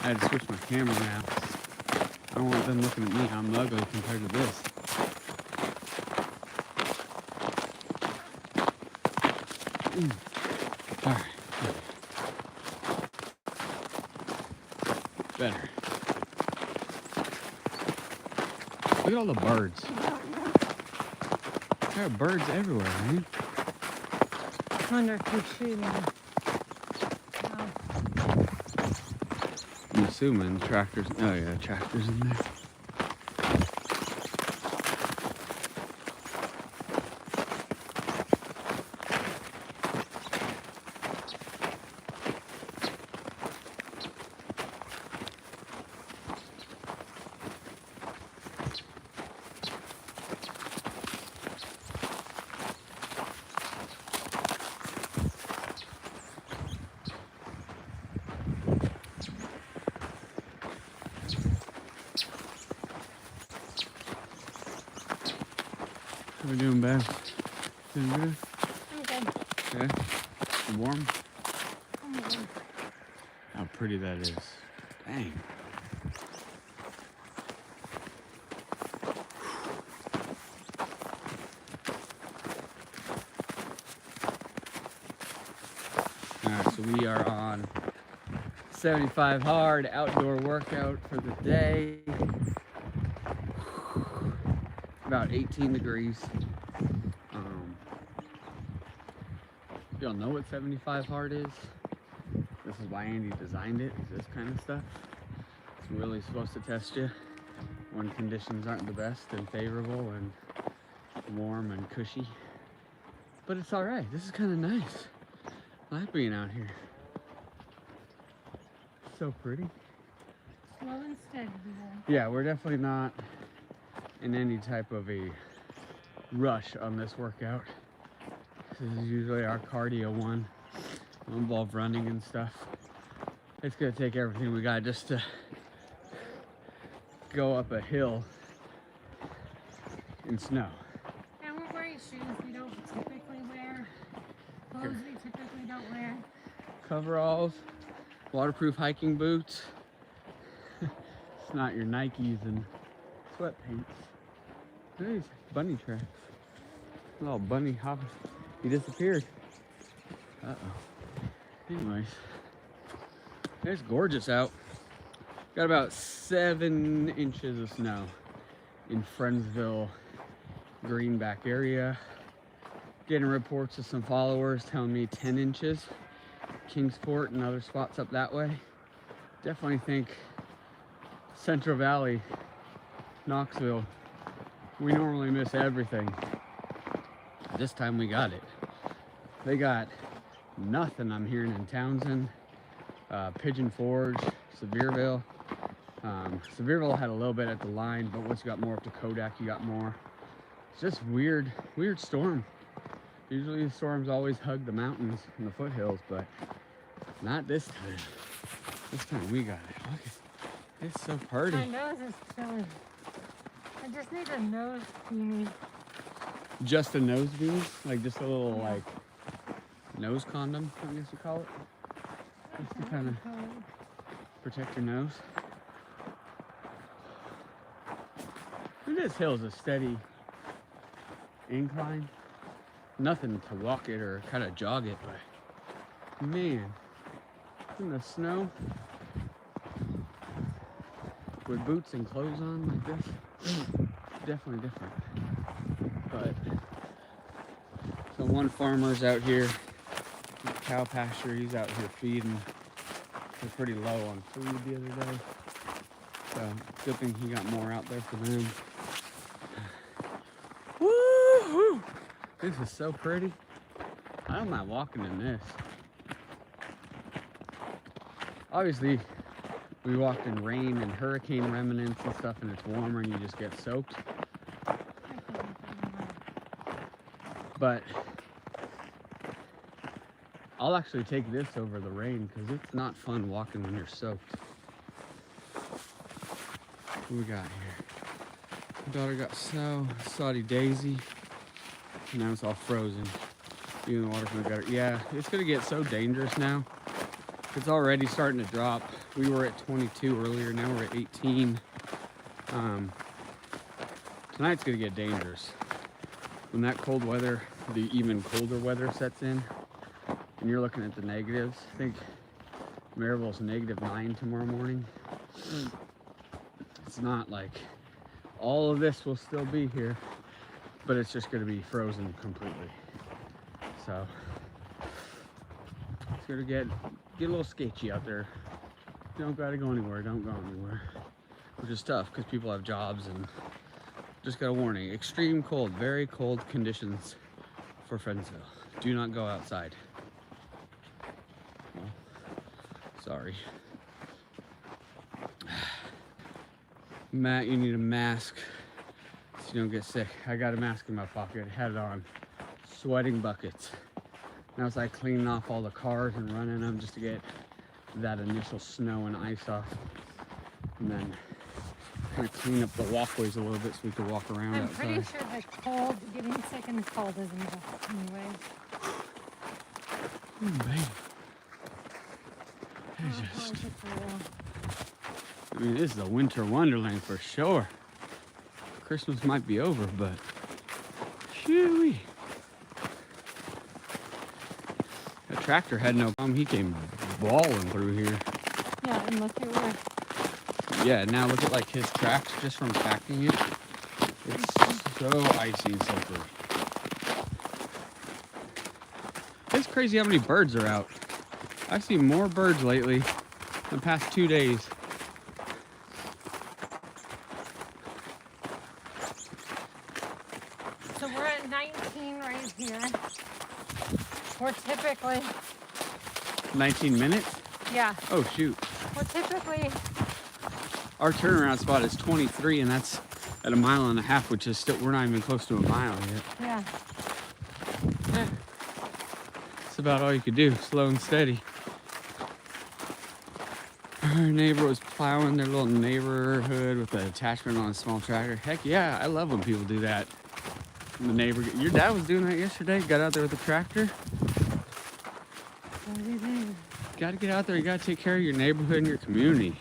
I had to switch my camera now. I don't want them looking at me. I'm ugly compared to this. All right. Better. Look at all the birds. There are birds everywhere, man. I wonder if he's shooting. I'm assuming tractors. Oh yeah, tractors in there. How we doing, Bev? Doing good? I'm good. Yeah? You warm? I'm good. How pretty that is. Dang. Alright, so we are on 75 hard outdoor workout for the day. About 18 degrees. Y'all know what 75 hard is? This is why Andy designed it, this kind of stuff. It's really supposed to test you when conditions aren't the best and favorable and warm and cushy. But it's all right. This is kind of nice. I like being out here. So pretty. Slow and steady. Yeah, we're definitely not in any type of a rush on this workout. This is usually our cardio one. It'll involve running and stuff. It's gonna take everything we got just to go up a hill in snow. And we're wearing shoes we don't typically wear. Clothes we typically don't wear. Coveralls, waterproof hiking boots. It's not your Nikes and sweatpants. There's bunny tracks. Little bunny hopping. He disappeared. Uh-oh. Anyways, it's gorgeous out. Got about 7 inches of snow in Friendsville, Greenback area. Getting reports of some followers telling me 10 inches. Kingsport and other spots up that way. Definitely think Central Valley, Knoxville, we normally miss everything. This time we got it. They got nothing I'm hearing in Townsend, Pigeon Forge, Sevierville. Sevierville had a little bit at the line, but once you got more up to Kodak, you got more. It's just weird storm. Usually the storms always hug the mountains and the foothills, but not this time. This time we got it. Look at, it's so pretty. My nose is chilling. I just need a nose beanie. Just a nose beanie? Like just a little like nose condom, I guess you call it? Just to kind of protect your nose. And this hill is a steady incline. Nothing to walk it or kind of jog it, but man, in the snow with boots and clothes on like this, definitely different. But so one farmer's out here, cow pasture, he's out here feeding. They're pretty low on food the other day, so good thing he got more out there for them. Woo-hoo! This is so pretty. I don't mind walking in this. Obviously, we walked in rain and hurricane remnants and stuff, and it's warmer and you just get soaked. But I'll actually take this over the rain because it's not fun walking when you're soaked. What we got here? My daughter got snow, Saudi daisy, and now it's all frozen. Even the water's gonna gutter. Yeah, it's gonna get so dangerous now It's already starting to drop. We were at 22 earlier, now we're at 18. Tonight's gonna get dangerous. When that cold weather, the even colder weather sets in, and you're looking at the negatives, I think Maryville's -9 tomorrow morning. It's not like all of this will still be here, but it's just gonna be frozen completely. So it's gonna get a little sketchy out there. You don't gotta go anywhere, don't go anywhere. Which is tough because people have jobs, and just got a warning. Extreme cold, very cold conditions for Friendsville. Do not go outside. Well, sorry. Matt, you need a mask so you don't get sick. I got a mask in my pocket, had it on. Sweating buckets. Now it's like cleaning off all the cars and running them just to get that initial snow and ice off. And then kind of clean up the walkways a little bit so we can walk around I'm outside. pretty sure the cold, getting sick and cold isn't bad anyways. Baby. I mean, this is a winter wonderland for sure. Christmas might be over, but shoo-wee. That tractor had no problem. He came balling through here. Yeah, and look at where. Yeah, now look at like his tracks just from packing it. It's so icy and slippery. It's crazy how many birds are out. I've seen more birds lately in the past 2 days. So we're at 19 right here. We're typically, 19 minutes? yeah, Oh shoot. we're typically, Our turnaround spot is 23, and that's at 1.5 miles, which is still, we're not even close to a mile yet. yeah. That's about all you could do, slow and steady. Our neighbor was plowing their little neighborhood with an attachment on a small tractor. Heck yeah, I love when people do that. And the neighbor, your dad was doing that yesterday, got out there with a tractor. Got to get out there, you got to take care of your neighborhood and your community.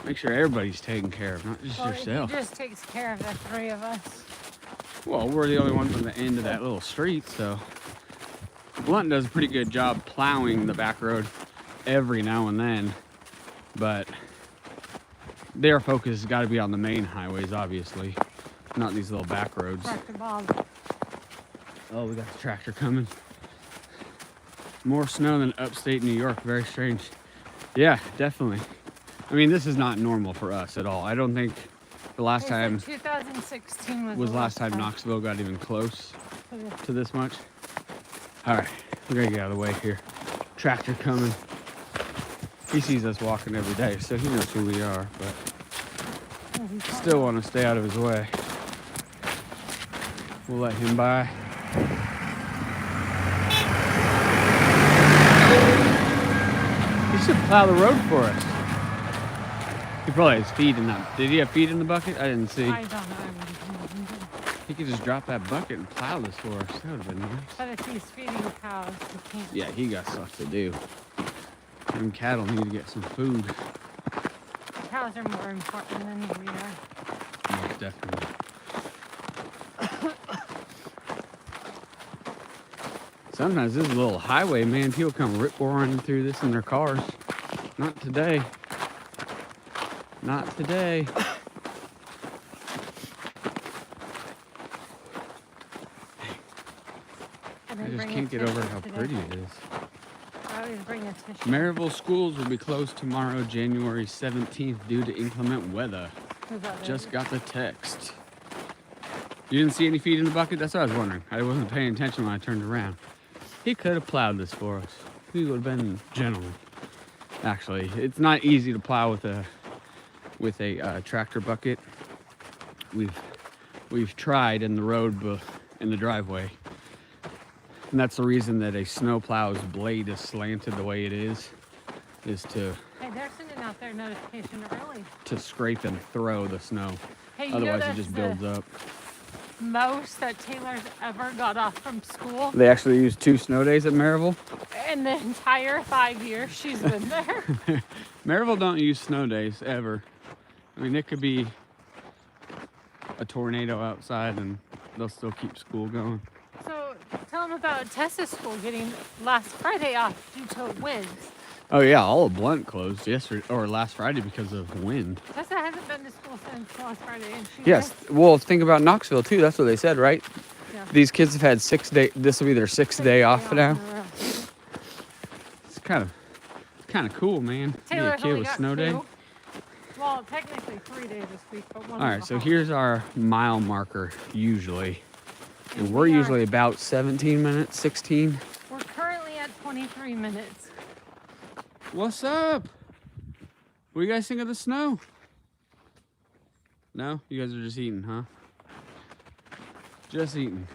Make sure everybody's taken care of, not just yourself. He just takes care of the three of us. Well, we're the only ones on the end of that little street, so. Blunt does a pretty good job plowing the back road every now and then, but their focus has got to be on the main highways, obviously, not these little back roads. Dr. Bob. Oh, we got the tractor coming. More snow than upstate New York, very strange. Yeah, definitely. I mean, this is not normal for us at all. I don't think the last time 2016 was last time Knoxville got even close to this much. All right, we're gonna get out of the way here. Tractor coming. He sees us walking every day, so he knows who we are, but still want to stay out of his way. We'll let him by. He should plow the road for us. He probably has feed in that. Did he have feed in the bucket? I didn't see. I don't know. He could just drop that bucket and plow this for us. That would have been nice. But if he's feeding cows, he can't. Yeah, he got stuff to do. Them cattle need to get some food. Cows are more important than we are. Most definitely. Sometimes this is a little highway, man. People come rip-roaring through this in their cars. Not today. Not today. I just can't get over how pretty it is. I always bring a tissue. Maryville schools will be closed tomorrow, January 17th, due to inclement weather. Just got the text. You didn't see any feed in the bucket? That's what I was wondering. I wasn't paying attention when I turned around. He could have plowed this for us. He would have been a gentleman. Actually, it's not easy to plow with a tractor bucket. We've tried in the road, in the driveway. And that's the reason that a snow plow's blade is slanted the way it is to... Hey, they're sending out their notification early. To scrape and throw the snow. Hey, Otherwise it just builds up. most that Taylor's ever got off from school They actually use 2 snow days at Maryville. in the entire 5 years she's been there. Maryville don't use snow days ever. I mean, it could be a tornado outside and they'll still keep school going. So tell them about Tessa's school getting last Friday off due to winds. Oh yeah, all of Blunt closed yesterday or last Friday because of wind. Tessa hasn't been to school since last Friday, and she Yes, well, think about Knoxville too. That's what they said, right? Yeah. These kids have had 6 days. This will be their 6th day off now. It's kind of cool, man. Taylor's Be a kid only with got snow 2. day. Well, technically 3 days this week, but one. All right, so here's our mile marker usually, and we're usually about 17 minutes, 16. We're currently at 23 minutes. What's up? What do you guys think of the snow? No? You guys are just eating, huh? Just eating.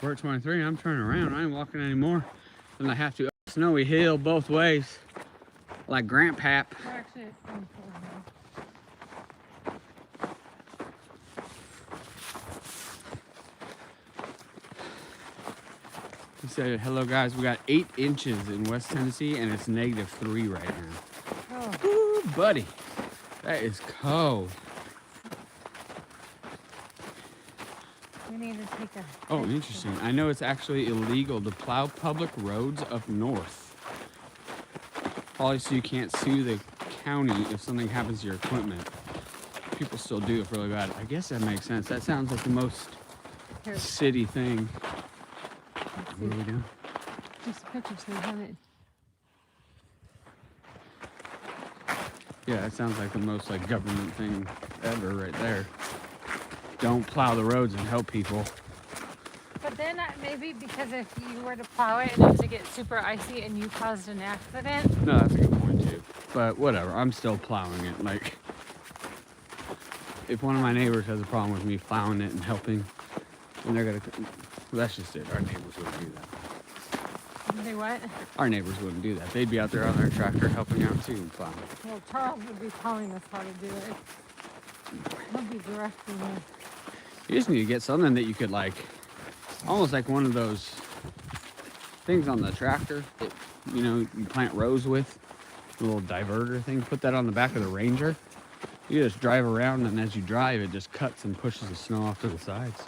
We're at 23. I'm turning around. I ain't walking anymore. Then I have to up a snowy hill both ways. Like Grandpap. We're actually at 24 now. He said, hello guys, we got 8 inches in West Tennessee and it's -3 right now. Oh. Ooh, buddy. That is cold. We need to take a. Oh, interesting. I know it's actually illegal to plow public roads up north. Probably so you can't sue the county if something happens to your equipment. People still do it really bad. I guess that makes sense. That sounds like the most city thing. What are we doing? Just pictures of it. Yeah, that sounds like the most like government thing ever right there. Don't plow the roads and help people. But then maybe because if you were to plow it and it was to get super icy and you caused an accident. No, that's a good point too. But whatever, I'm still plowing it. Like, if one of my neighbors has a problem with me plowing it and helping, and they're gonna, well, that's just it. Our neighbors wouldn't do that. They what? Our neighbors wouldn't do that. They'd be out there on their tractor helping out too and plowing. Well, Charles would be telling us how to do it. He'll be directing us. You just need to get something that you could like, almost like one of those things on the tractor that, you know, you plant rows with, a little diverter thing. Put that on the back of the Ranger. You just drive around, and as you drive, it just cuts and pushes the snow off to the sides.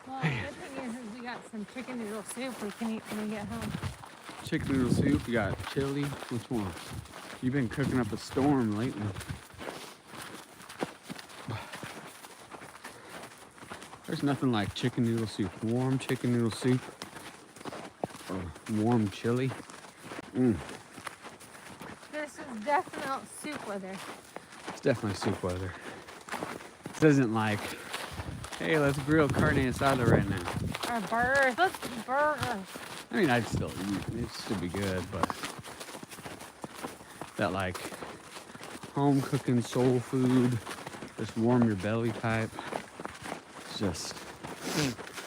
Well, the good thing is we got some chicken noodle soup we can eat when we get home. Chicken noodle soup. You got chili. Which one? You've been cooking up a storm lately. There's nothing like chicken noodle soup. Warm chicken noodle soup. Or warm chili. This is definite soup weather. It's definitely soup weather. This isn't like, hey, let's grill carne asada right now. Or burgers. Let's do burgers. I mean, I'd still eat. It should be good, but that like home cooking soul food, just warm your belly type. It's just.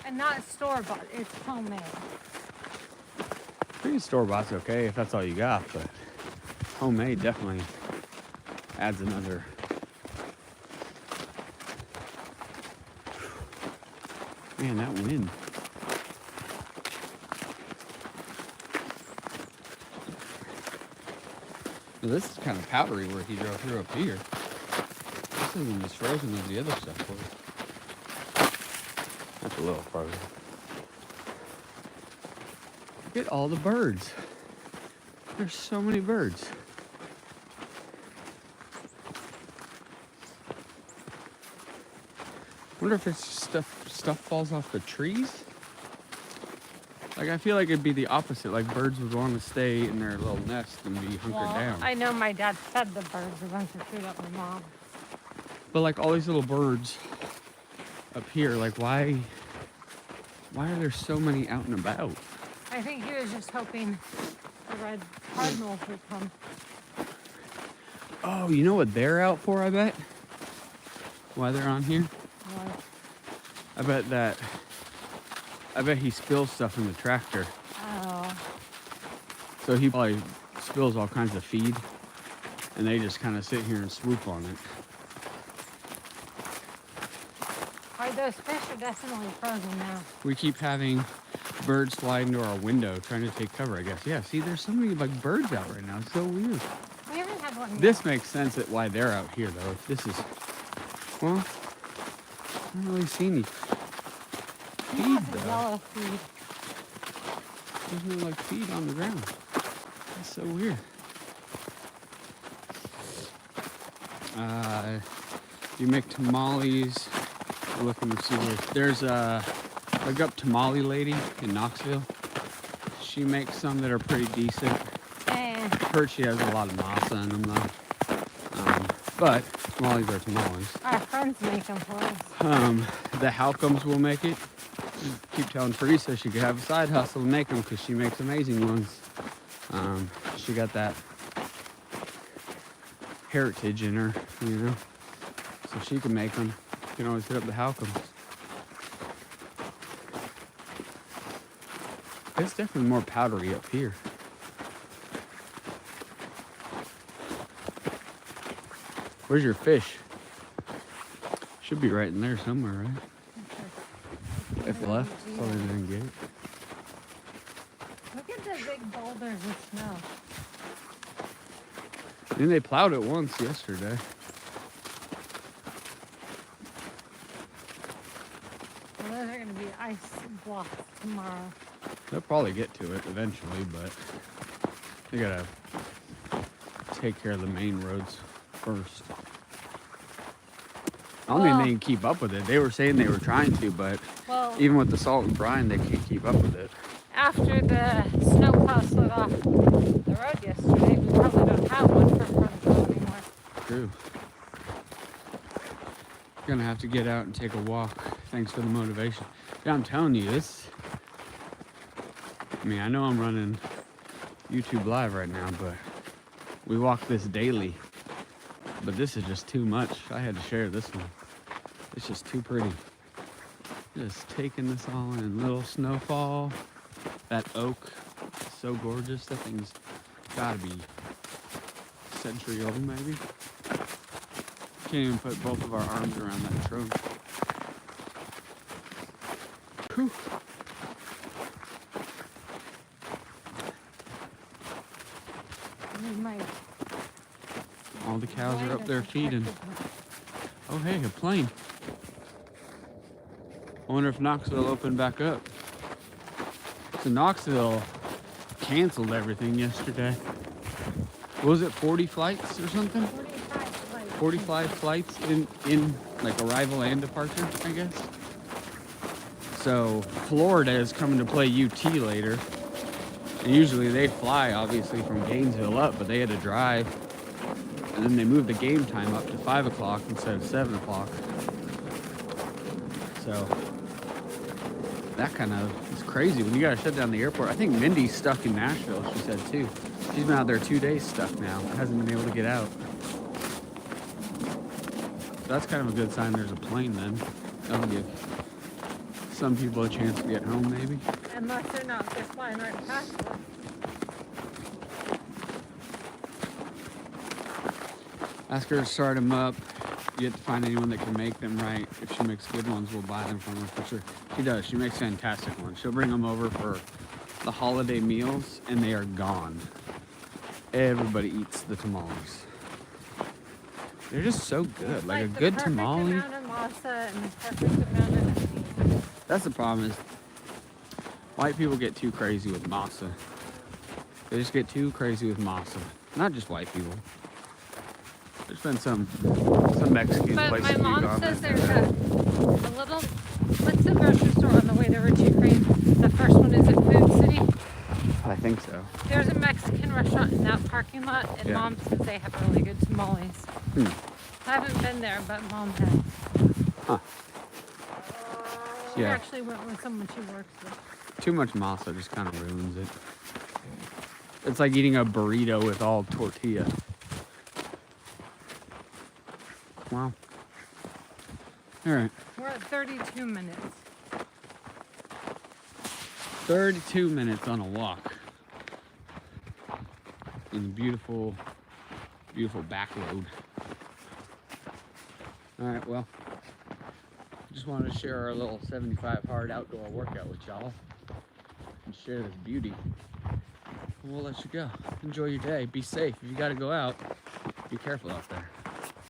And not store-bought. It's homemade. I think store-bought's okay if that's all you got, but homemade definitely adds another. Man, that wind. Well, this is kind of powdery where he drove through up here. This isn't as frozen as the other stuff was. That's a little frozen. Look at all the birds. There's so many birds. Wonder if it's stuff falls off the trees. Like, I feel like it'd be the opposite. Like, birds would want to stay in their little nest and be hunkered down. I know my dad fed the birds a bunch of food at my mom. But like all these little birds up here, like why are there so many out and about? I think he was just hoping the red cardinals would come. Oh, you know what they're out for, I bet? Why they're on here? What? I bet he spills stuff in the tractor. Oh. So he probably spills all kinds of feed, and they just kind of sit here and swoop on it. Those fish are definitely frozen now. We keep having birds fly into our window trying to take cover, I guess. Yeah, see, there's so many like birds out right now. It's so weird. We haven't had one yet. This makes sense that why they're out here, though. If this is, well, I don't really see any feed, though. Yellow feed. There's no like feed on the ground. That's so weird. You make tamales. We're looking to see where there's a look up Tamale Lady in Knoxville. She makes some that are pretty decent. And Heard she has a lot of masa in them though. But tamales are tamales. our friends make them for us. The Halcombs will make it. Keep telling Teresa she could have a side hustle and make them because she makes amazing ones. She got that heritage in her, you know, so she can make them. You can always hit up the Halcombs. It's definitely more powdery up here. Where's your fish? Should be right in there somewhere, right? If left, probably didn't get it. Look at the big boulders of snow. Then they plowed it once yesterday. Well, those are going to be ice blocks tomorrow. They'll probably get to it eventually, but they gotta take care of the main roads first. I don't think they can keep up with it. They were saying they were trying to, but even with the salt and brine, they can't keep up with it. After the snowplow slid off the road yesterday, we probably don't have one for Frontville anymore. True. Gonna have to get out and take a walk. Thanks for the motivation. Yeah, I'm telling you, this. I mean, I know I'm running YouTube Live right now, but we walk this daily. But this is just too much. I had to share this one. It's just too pretty. Just taking this all in. Little snowfall. That oak is so gorgeous. That thing's gotta be a century old, maybe. Can't even put both of our arms around that trunk. Whew. All the cows are up there feeding. Oh, hey, a plane. I wonder if Knoxville opened back up. So Knoxville canceled everything yesterday. What was it, 40 flights or something? 45 flights. 45 flights in like arrival and departure, I guess. So Florida is coming to play UT later. And usually they fly, obviously, from Gainesville up, but they had to drive. And then they moved the game time up to 5 o'clock instead of 7 o'clock. So that kind of is crazy when you gotta shut down the airport. I think Mindy's stuck in Nashville, she said too. She's been out there 2 days stuck now. Hasn't been able to get out. So that's kind of a good sign there's a plane then. That'll give some people a chance to get home maybe. Unless they're not just flying right past it. Ask her to start them up. You have to find anyone that can make them right. If she makes good ones, we'll buy them from her for sure. She does. She makes fantastic ones. She'll bring them over for the holiday meals, and they are gone. Everybody eats the tamales. They're just so good. Like a good tamale. The perfect amount of masa and the perfect amount of... That's the problem is white people get too crazy with masa. They just get too crazy with masa. Not just white people. There's been some Mexican But places my mom we've gone says there. there's a little, what's the grocery store on the way to Richie Crane? The first one is at Food City. I think so. There's a Mexican restaurant in that parking lot, and Yeah. Mom says they have really good tamales. I haven't been there, but Mom has. Huh. She Yeah. actually went with someone she works with. Too much masa just kind of ruins it. It's like eating a burrito with all tortilla. Wow. All right. We're at 32 minutes. 32 minutes on a walk. in beautiful, beautiful back road. All right, well, just wanted to share our little 75 hard outdoor workout with y'all and share this beauty. And we'll let you go. Enjoy your day. Be safe. If you got to go out, be careful out there.